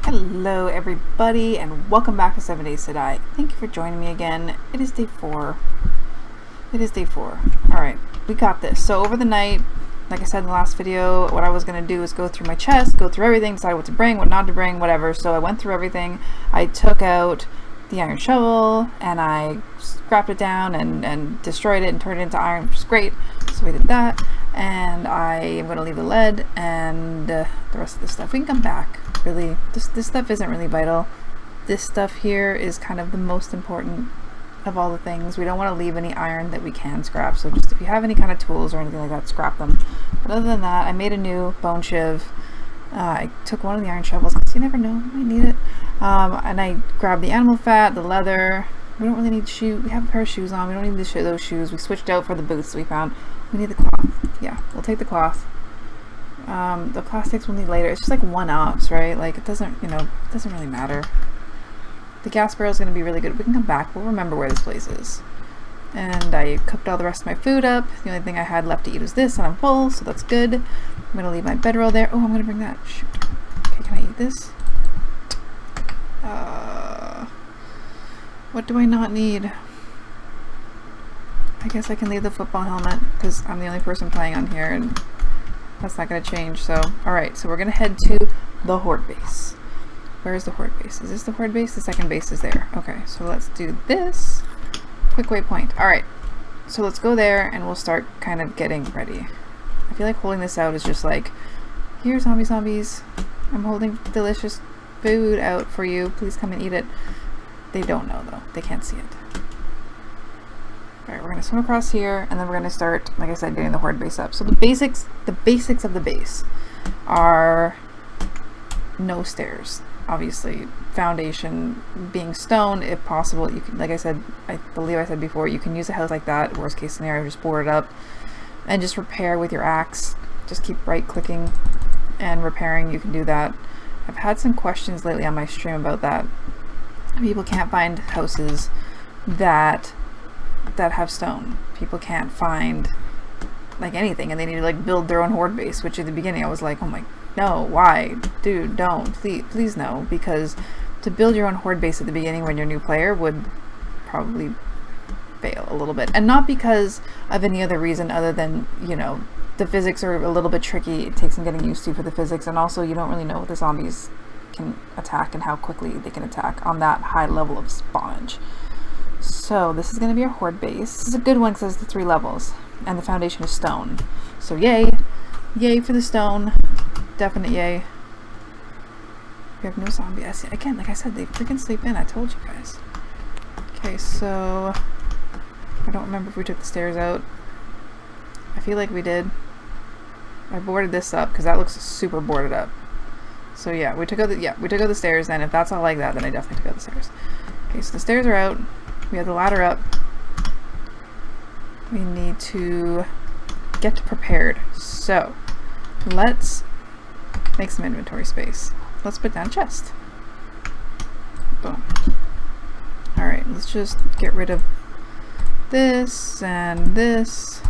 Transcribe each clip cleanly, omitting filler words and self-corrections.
Hello everybody and welcome back to 7 Days to Die. Thank you for joining me again. It is day 4. Alright, we got this. So over the night, like I said in the last video, what I was going to do is go through my chest, go through everything, decide what to bring, what not to bring, whatever. So I went through everything. I took out the iron shovel and I scrapped it down and destroyed it and turned it into iron, which is great. So we did that. And I am going to leave the lead and the rest of this stuff. We can come back. Really, this stuff isn't really vital. This stuff here is kind of the most important of all the things. We don't want to leave any iron that we can scrap. So just if you have any kind of tools or anything like that, scrap them. But other than that, I made a new bone shiv. I took one of the iron shovels because you never know, you might need it. And I grabbed the animal fat, the leather. We don't really need shoes. We have a pair of shoes on. We don't need those shoes. We switched out for the boots that we found. We need the cloth. Yeah, we'll take the cloth. The plastics we'll need later. It's just like one-offs, right? Like it doesn't really matter. The gas barrel is going to be really good. We can come back. We'll remember where this place is. And I cooked all the rest of my food up. The only thing I had left to eat was this, and I'm full, so that's good. I'm going to leave my bedroll there. Oh, I'm going to bring that. Shoot. Okay, can I eat this? What do I not need? I guess I can leave the football helmet because I'm the only person playing on here, and that's not going to change. So, alright, so we're going to head to the horde base. Where is the horde base? Is this the horde base? The second base is there. Okay, so let's do this. Quick waypoint. Alright, so let's go there and we'll start kind of getting ready. I feel like holding this out is just like, here zombies. I'm holding delicious food out for you. Please come and eat it. They don't know though. They can't see it. Alright, we're going to swim across here, and then we're going to start, like I said, getting the horde base up. So the basics of the base are no stairs. Obviously, foundation being stone, if possible. You can, like I said, I believe I said before, you can use a house like that. Worst case scenario, just board it up and just repair with your axe. Just keep right-clicking and repairing. You can do that. I've had some questions lately on my stream about that. People can't find houses that have stone. People can't find like anything, and they need to like build their own horde base, which at the beginning I was like, oh my, no, why? Dude, don't, please no, because to build your own horde base at the beginning when you're a new player would probably fail a little bit, and not because of any other reason other than, you know, the physics are a little bit tricky. It takes some getting used to for the physics, and also you don't really know what the zombies can attack and how quickly they can attack on that high level of spawnage. So this is going to be our horde base. This is a good one because it has the 3 levels, and the foundation is stone. So yay for the stone, definite yay. We have no zombies. Again, like I said, they freaking sleep in. I told you guys. Okay, so I don't remember if we took the stairs out. I feel like we did. I boarded this up because that looks super boarded up. So yeah, we took out the stairs. And if that's all like that, then I definitely took out the stairs. Okay, so the stairs are out. We have the ladder up. We need to get prepared. So let's make some inventory space. Let's put down a chest. Boom. Alright, let's just get rid of this and this.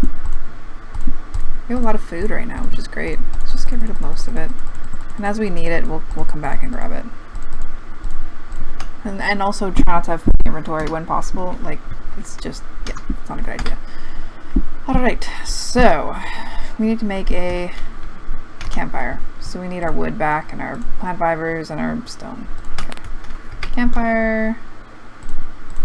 We have a lot of food right now, which is great. Let's just get rid of most of it. And as we need it, we'll come back and grab it. And also try not to have food inventory when possible. Like, it's just, yeah, it's not a good idea. Alright, so we need to make a campfire. So we need our wood back and our plant fibers and our stone. Okay. Campfire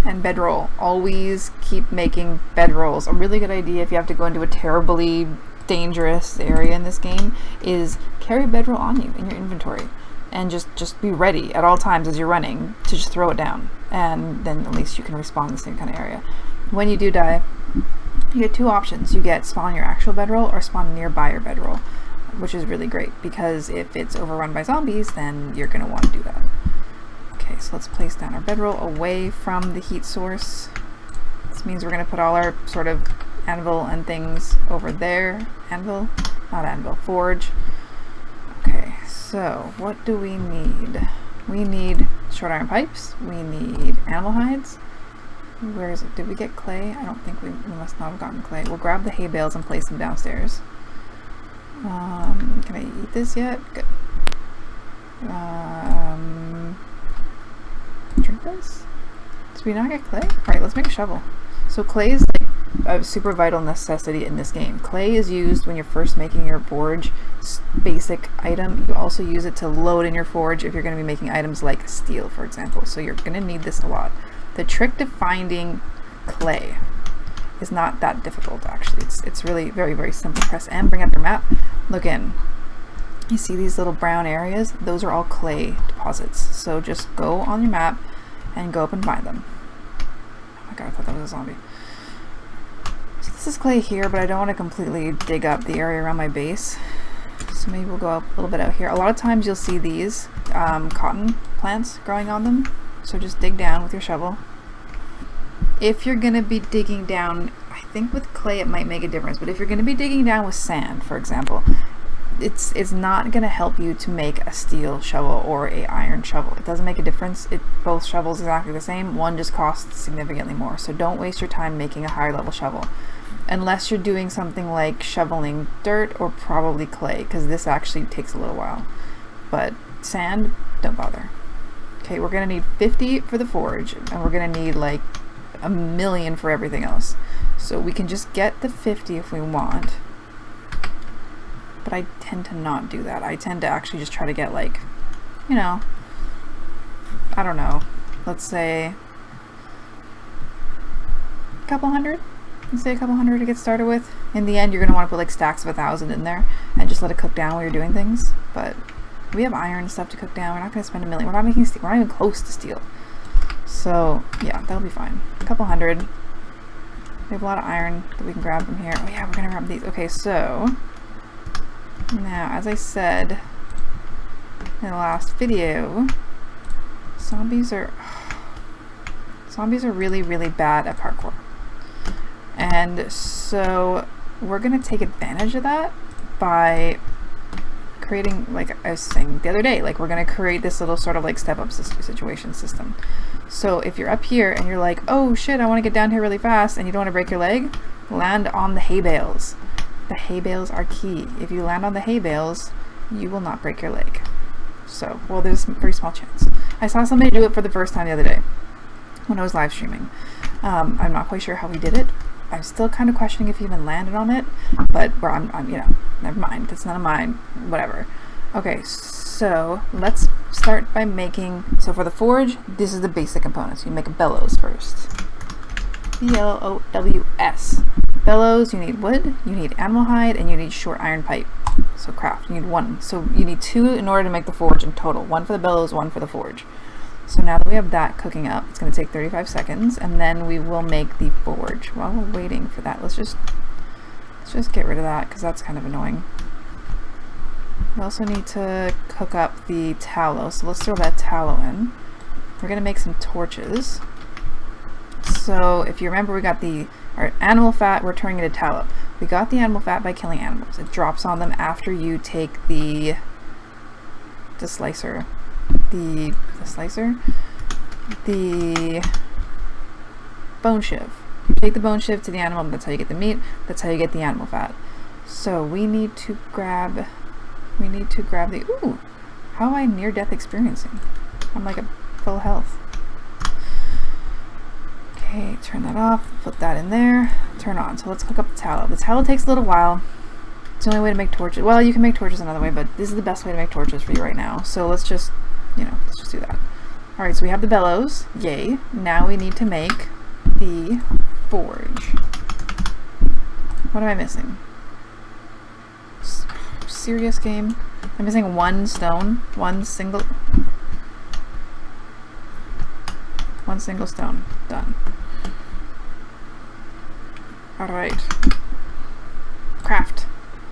and bedroll. Always keep making bedrolls. A really good idea if you have to go into a terribly dangerous area in this game is carry a bedroll on you in your inventory. And just be ready at all times as you're running to just throw it down. And then at least you can respawn in the same kind of area. When you do die, you get 2 options. You get spawn your actual bedroll or spawn nearby your bedroll, which is really great because if it's overrun by zombies, then you're going to want to do that. Okay, so let's place down our bedroll away from the heat source. This means we're going to put all our sort of anvil and things over there. Anvil? Not anvil. Forge. Okay, so what do we need? We need short iron pipes. We need animal hides. Where is it? Did we get clay? I don't think we must not have gotten clay. We'll grab the hay bales and place them downstairs. Can I eat this yet? Good. this? Did we not get clay? Alright, let's make a shovel. So clay is like a super vital necessity in this game. Clay is used when you're first making your forge basic item. You also use it to load in your forge if you're going to be making items like steel, for example. So you're going to need this a lot. The trick to finding clay is not that difficult, actually. It's really very, very simple. Press M, bring up your map, look in. You see these little brown areas? Those are all clay deposits. So just go on your map and go up and find them. Oh my god, I thought that was a zombie. So this is clay here, but I don't want to completely dig up the area around my base. So maybe we'll go up a little bit out here. A lot of times you'll see these cotton plants growing on them. So just dig down with your shovel. If you're going to be digging down, I think with clay it might make a difference, but if you're going to be digging down with sand, for example, it's not going to help you to make a steel shovel or a iron shovel. It doesn't make a difference. Both shovels exactly the same. One just costs significantly more. So don't waste your time making a higher level shovel unless you're doing something like shoveling dirt or probably clay, because this actually takes a little while. But sand, don't bother. Okay, we're going to need 50 for the forge, and we're going to need like 1,000,000 for everything else. So we can just get the 50 if we want. But I tend to not do that. I tend to actually just try to get like, you know, I don't know, let's say a couple hundred. Let's say a couple hundred to get started with. In the end, you're going to want to put like stacks of 1,000 in there and just let it cook down while you're doing things. But we have iron stuff to cook down. We're not going to spend 1,000,000. We're not making steel. We're not even close to steel. So yeah, that'll be fine. A couple hundred. We have a lot of iron that we can grab from here. Oh yeah, we're going to grab these. Okay, so now, as I said in the last video, zombies are really, really bad at parkour. And so we're going to take advantage of that by creating, like I was saying the other day, like we're going to create this little sort of like step up situation system. So if you're up here and you're like, oh shit, I want to get down here really fast, and you don't want to break your leg, land on the hay bales. The hay bales are key. If you land on the hay bales, you will not break your leg. So, well, there's a very small chance. I saw somebody do it for the first time the other day when I was live streaming. I'm not quite sure how he did it. I'm still kind of questioning if he even landed on it, but I'm you know, never mind. That's none of mine. Whatever. Okay, so let's start by making, so for the forge, this is the basic components. You make a bellows first. B-L-O-W-S. Bellows, you need wood, you need animal hide, and you need short iron pipe. So craft, you need one. So you need 2 in order to make the forge in total. 1 for the bellows, 1 for the forge. So now that we have that cooking up, it's going to take 35 seconds, and then we will make the forge. While we're waiting for that, let's just get rid of that, because that's kind of annoying. We also need to cook up the tallow, so let's throw that tallow in. We're going to make some torches. So if you remember, we got our animal fat, we're turning it into tallow. We got the animal fat by killing animals. It drops on them after you take the slicer. The bone shiv. You take the bone shiv to the animal, that's how you get the meat, that's how you get the animal fat. So we need to grab the, ooh, how am I near death experiencing? I'm like a full health. Okay, turn that off, put that in there, turn on. So let's cook up the tallow. The tallow takes a little while. It's the only way to make torches. Well, you can make torches another way, but this is the best way to make torches for you right now. So let's just, you know, let's just do that. Alright, so we have the bellows. Yay. Now we need to make the forge. What am I missing? Serious game? I'm missing 1 stone. One single stone. Done. Alright. Craft.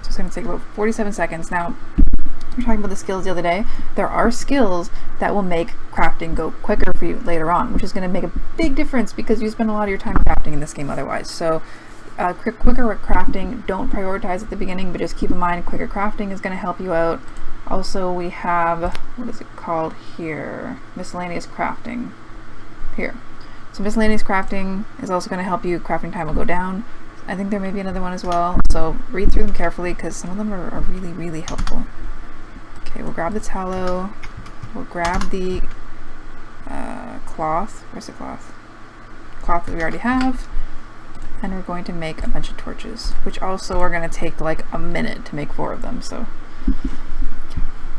So it's going to take about 47 seconds. Now, we were talking about the skills the other day. There are skills that will make crafting go quicker for you later on, which is going to make a big difference because you spend a lot of your time crafting in this game otherwise. So quicker crafting, don't prioritize at the beginning, but just keep in mind quicker crafting is going to help you out. Also, we have, what is it called here? Miscellaneous crafting. Here. So miscellaneous crafting is also going to help you. Crafting time will go down. I think there may be another one as well. So read through them carefully because some of them are really, really helpful. Okay, we'll grab the tallow. We'll grab the cloth. Where's the cloth? Cloth that we already have. And we're going to make a bunch of torches, which also are going to take like a minute to make 4 of them, so.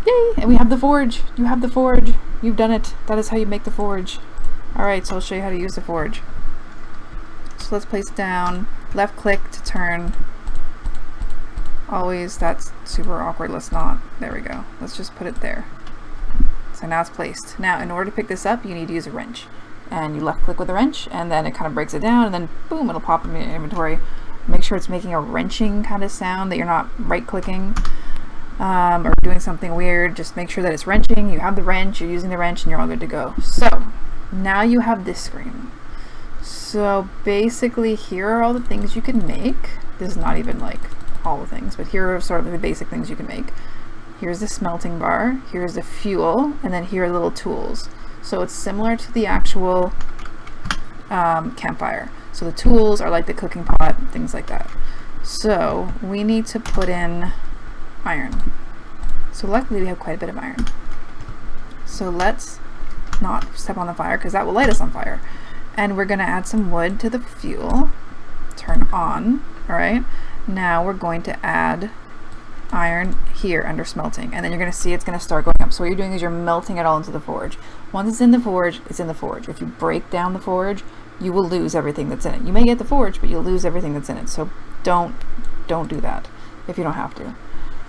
Yay! And we have the forge! You have the forge! You've done it! That is how you make the forge. Alright, so I'll show you how to use the forge. So let's place it down. Left click to turn. Always, that's super awkward. Let's not. There we go. Let's just put it there. So now it's placed. Now, in order to pick this up, you need to use a wrench. And you left click with a wrench, and then it kind of breaks it down, and then boom, it'll pop in your inventory. Make sure it's making a wrenching kind of sound, that you're not right clicking or doing something weird. Just make sure that it's wrenching. You have the wrench, you're using the wrench, and you're all good to go. So now you have this screen. So basically here are all the things you can make. This is not even like all the things, but here are sort of the basic things you can make. Here's the smelting bar, here's the fuel, and then here are the little tools. So it's similar to the actual campfire. So the tools are like the cooking pot, things like that. So we need to put in iron. So luckily we have quite a bit of iron. So let's not step on the fire because that will light us on fire. And we're going to add some wood to the fuel. Turn on. Alright. Now we're going to add iron here under smelting, and then you're going to see it's going to start going up. So what you're doing is you're melting it all into the forge. Once it's in the forge, it's in the forge. If you break down the forge, you will lose everything that's in it. You may get the forge, but you'll lose everything that's in it. So don't do that if you don't have to.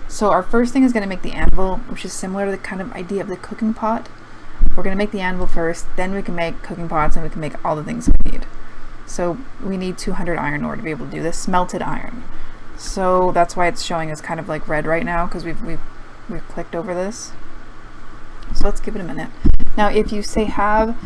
So our first thing is going to make the anvil, which is similar to the kind of idea of the cooking pot. We're going to make the anvil first, then we can make cooking pots, and we can make all the things we need. So we need 200 iron ore to be able to do this, smelted iron. So that's why it's showing us kind of like red right now, because we've clicked over this. So let's give it a minute. Now if you say have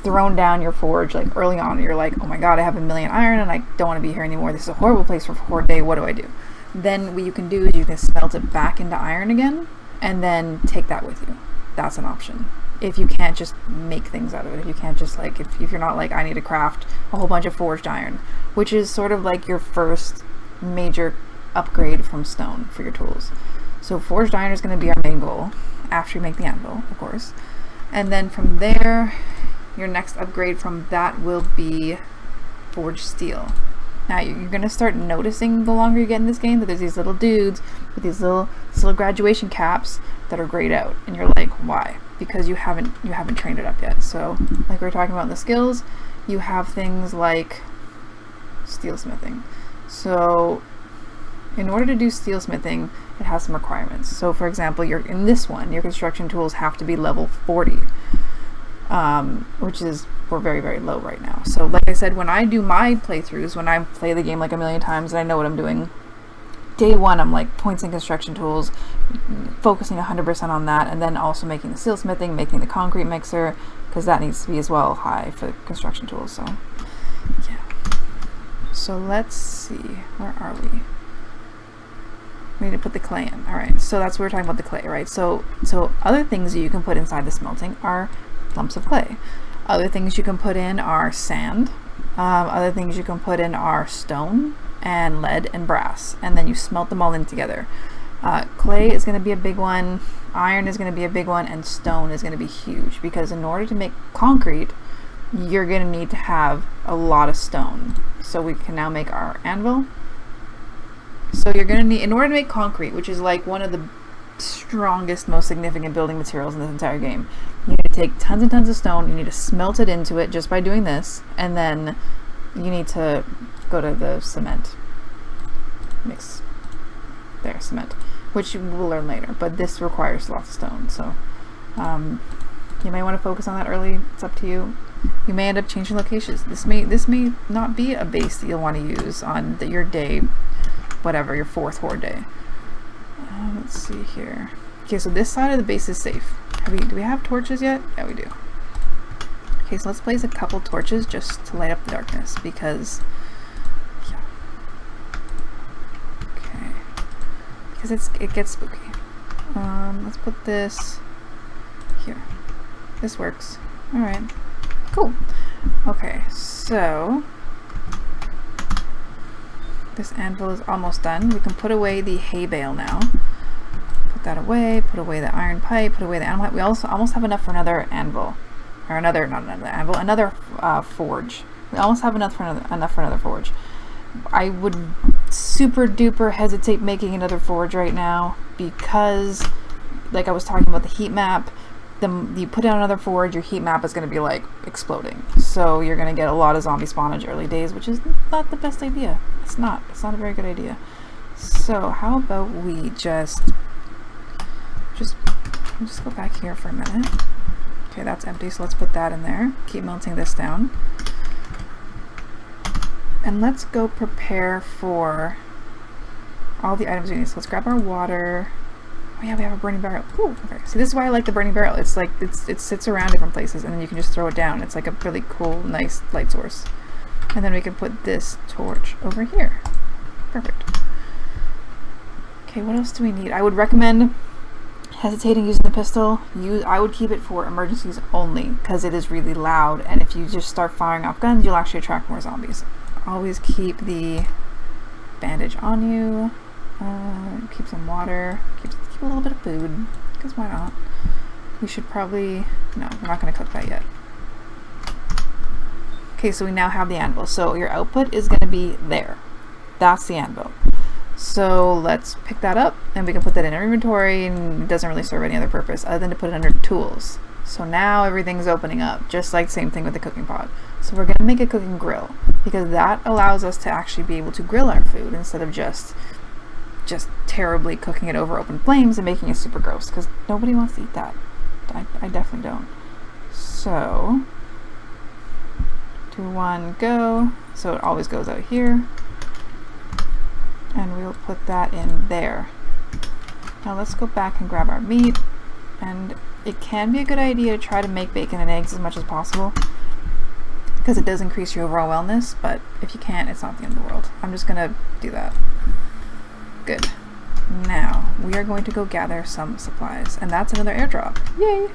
thrown down your forge like early on, you're like, oh my god, I have 1,000,000 iron and I don't want to be here anymore. This is a horrible place for horde day. What do I do? Then what you can do is you can smelt it back into iron again and then take that with you. That's an option. If you can't just make things out of it, if you can't just like, if you're not like, I need to craft a whole bunch of forged iron, which is sort of like your first major upgrade from stone for your tools. So forged iron is going to be our main goal after you make the anvil, of course. And then from there, your next upgrade from that will be forged steel. Now you're going to start noticing the longer you get in this game that there's these little dudes with these little graduation caps that are grayed out, and you're like, why? Because you haven't trained it up yet. So like we were talking about in the skills, you have things like steelsmithing. So in order to do steelsmithing, it has some requirements. So for example, in this one, your construction tools have to be level 40, which is, we're very, very low right now. So like I said, when I do my playthroughs, when I play the game like 1,000,000 times and I know what I'm doing, day one I'm like points and construction tools, focusing 100% on that, and then also making the steelsmithing, making the concrete mixer, because that needs to be as well high for construction tools. So yeah. So let's see, where are we? We need to put the clay in. Alright, so that's what we're talking about, the clay, right? So other things that you can put inside the smelting are lumps of clay. Other things you can put in are sand. Other things you can put in are stone and lead and brass, and then you smelt them all in together. Clay is going to be a big one, iron is going to be a big one, and stone is going to be huge, because in order to make concrete, you're going to need to have a lot of stone. So we can now make our anvil. So you're going to need, in order to make concrete, which is like one of the strongest, most significant building materials in this entire game, you need to take tons and tons of stone, you need to smelt it into it just by doing this, and then you need to go to the cement mix. There, cement, which we'll learn later, but this requires lots of stone, so you may want to focus on that early. It's up to you. You may end up changing locations. This may not be a base that you'll want to use on your day, whatever, your 4th horde day. Let's see here. Okay, so this side of the base is safe. Do we have torches yet? Yeah, we do. Okay, so let's place a couple torches just to light up the darkness, because yeah. Okay. Because it gets spooky. Let's put this here. This works. Alright. Cool. Okay, so this anvil is almost done. We can put away the hay bale now. Put that away, put away the iron pipe, put away the animal pipe. We also almost have enough for another anvil. or another, not another anvil, another forge. We almost have enough for another forge. I would super duper hesitate making another forge right now because, like I was talking about the heat map, you put down another forge, your heat map is going to be like exploding. So you're going to get a lot of zombie spawnage early days, which is not the best idea. It's not a very good idea. So how about we just go back here for a minute. Okay, that's empty, so let's put that in there. Keep melting this down. And let's go prepare for all the items we need. So let's grab our water. Oh yeah, we have a burning barrel. Ooh, okay. See, this is why I like the burning barrel. It's like, it sits around different places and then you can just throw it down. It's like a really cool, nice light source. And then we can put this torch over here. Perfect. Okay, what else do we need? I would recommend hesitating using the pistol. I would keep it for emergencies only because it is really loud, and if you just start firing off guns, you'll actually attract more zombies. Always keep the bandage on you. Keep some water. Keep a little bit of food, because why not? We should probably... No, we're not going to cook that yet. Okay, so we now have the anvil. So your output is going to be there. That's the anvil. So let's pick that up and we can put that in our inventory, and it doesn't really serve any other purpose other than to put it under tools. So now everything's opening up, just like same thing with the cooking pot. So we're going to make a cooking grill because that allows us to actually be able to grill our food instead of just terribly cooking it over open flames and making it super gross, because nobody wants to eat that. I definitely don't. So 2, 1, go. So it always goes out here. And we'll put that in there. Now let's go back and grab our meat. And it can be a good idea to try to make bacon and eggs as much as possible, because it does increase your overall wellness, but if you can't, it's not the end of the world. I'm just gonna do that. Good. Now, we are going to go gather some supplies, and that's another airdrop. Yay!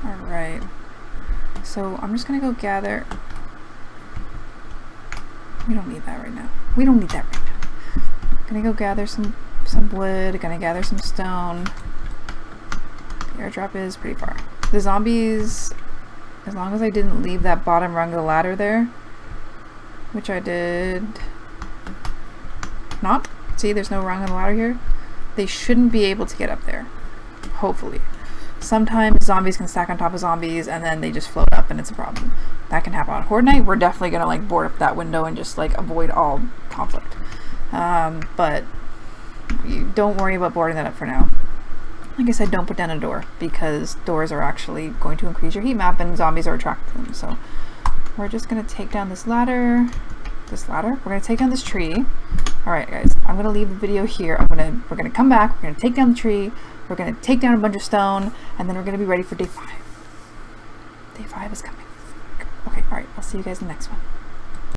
Alright. So I'm just gonna go gather... We don't need that right now. We don't need that right now. Gonna go gather some wood, gonna gather some stone. The airdrop is pretty far. The zombies, as long as I didn't leave that bottom rung of the ladder there, which I did not. See, there's no rung on the ladder here. They shouldn't be able to get up there. Hopefully. Sometimes zombies can stack on top of zombies and then they just float up and it's a problem. That can happen on Horde Night. We're definitely gonna like board up that window and just like avoid all conflict. But you don't worry about boarding that up for now. Like I said, don't put down a door because doors are actually going to increase your heat map and zombies are attracted to them. So we're just gonna take down this ladder. We're gonna take down this tree. All right, guys, I'm gonna leave the video here. We're gonna come back. We're gonna take down the tree. We're gonna take down a bunch of stone, and then we're gonna be ready for day 5. Day 5 is coming. Okay, all right. I'll see you guys in the next one.